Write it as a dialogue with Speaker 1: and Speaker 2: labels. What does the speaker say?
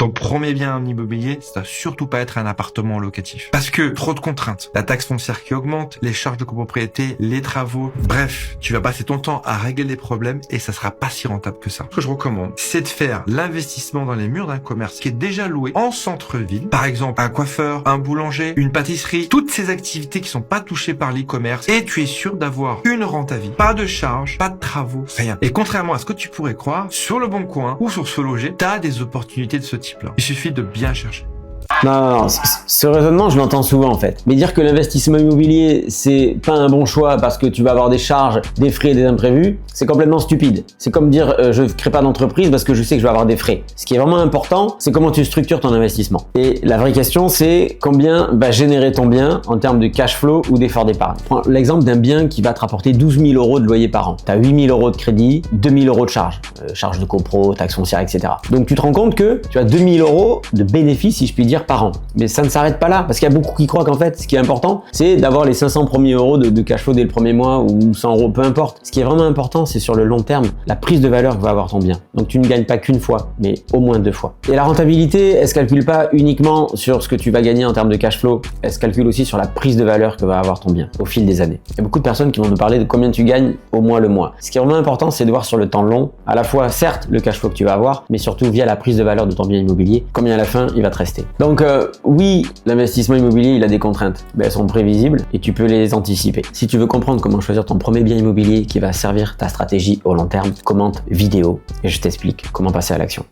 Speaker 1: Ton premier bien immobilier, ça doit surtout pas être un appartement locatif. Parce que trop de contraintes, la taxe foncière qui augmente, les charges de copropriété, les travaux, bref, tu vas passer ton temps à régler des problèmes et ça sera pas si rentable que ça. Ce que je recommande, c'est de faire l'investissement dans les murs d'un commerce qui est déjà loué en centre-ville. Par exemple, un coiffeur, un boulanger, une pâtisserie, toutes ces activités qui sont pas touchées par l'e-commerce et tu es sûr d'avoir une rente à vie. Pas de charges, pas de travaux, rien. Et contrairement à ce que tu pourrais croire, sur le Bon Coin ou sur Se Loger, t'as des opportunités de ce type-là. Il suffit de bien chercher.
Speaker 2: Non, ce raisonnement, je l'entends souvent en fait. Mais dire que l'investissement immobilier, c'est pas un bon choix parce que tu vas avoir des charges, des frais et des imprévus, c'est complètement stupide. C'est comme dire je ne crée pas d'entreprise parce que je sais que je vais avoir des frais. Ce qui est vraiment important, c'est comment tu structures ton investissement. Et la vraie question, c'est combien va générer ton bien en termes de cash flow ou d'effort d'épargne. Prends l'exemple d'un bien qui va te rapporter 12 000 euros de loyer par an. Tu as 8 000 euros de crédit, 2 000 euros de charges, charges de copro, taxes foncières, etc. Donc tu te rends compte que tu as 2 000 euros de bénéfices, si je puis dire, par an. Mais ça ne s'arrête pas là, parce qu'il y a beaucoup qui croient qu'en fait, ce qui est important, c'est d'avoir les 500 premiers euros de cash flow dès le premier mois ou 100 euros, peu importe. Ce qui est vraiment important, c'est sur le long terme, la prise de valeur que va avoir ton bien. Donc tu ne gagnes pas qu'une fois, mais au moins 2 fois. Et la rentabilité, elle se calcule pas uniquement sur ce que tu vas gagner en termes de cash flow, elle se calcule aussi sur la prise de valeur que va avoir ton bien au fil des années. Il y a beaucoup de personnes qui vont nous parler de combien tu gagnes au mois le mois. Ce qui est vraiment important, c'est de voir sur le temps long, à la fois certes le cash flow que tu vas avoir, mais surtout via la prise de valeur de ton bien immobilier, combien à la fin il va te rester. Donc oui, l'investissement immobilier, il a des contraintes. Elles sont prévisibles et tu peux les anticiper. Si tu veux comprendre comment choisir ton premier bien immobilier qui va servir ta stratégie au long terme, commente vidéo et je t'explique comment passer à l'action.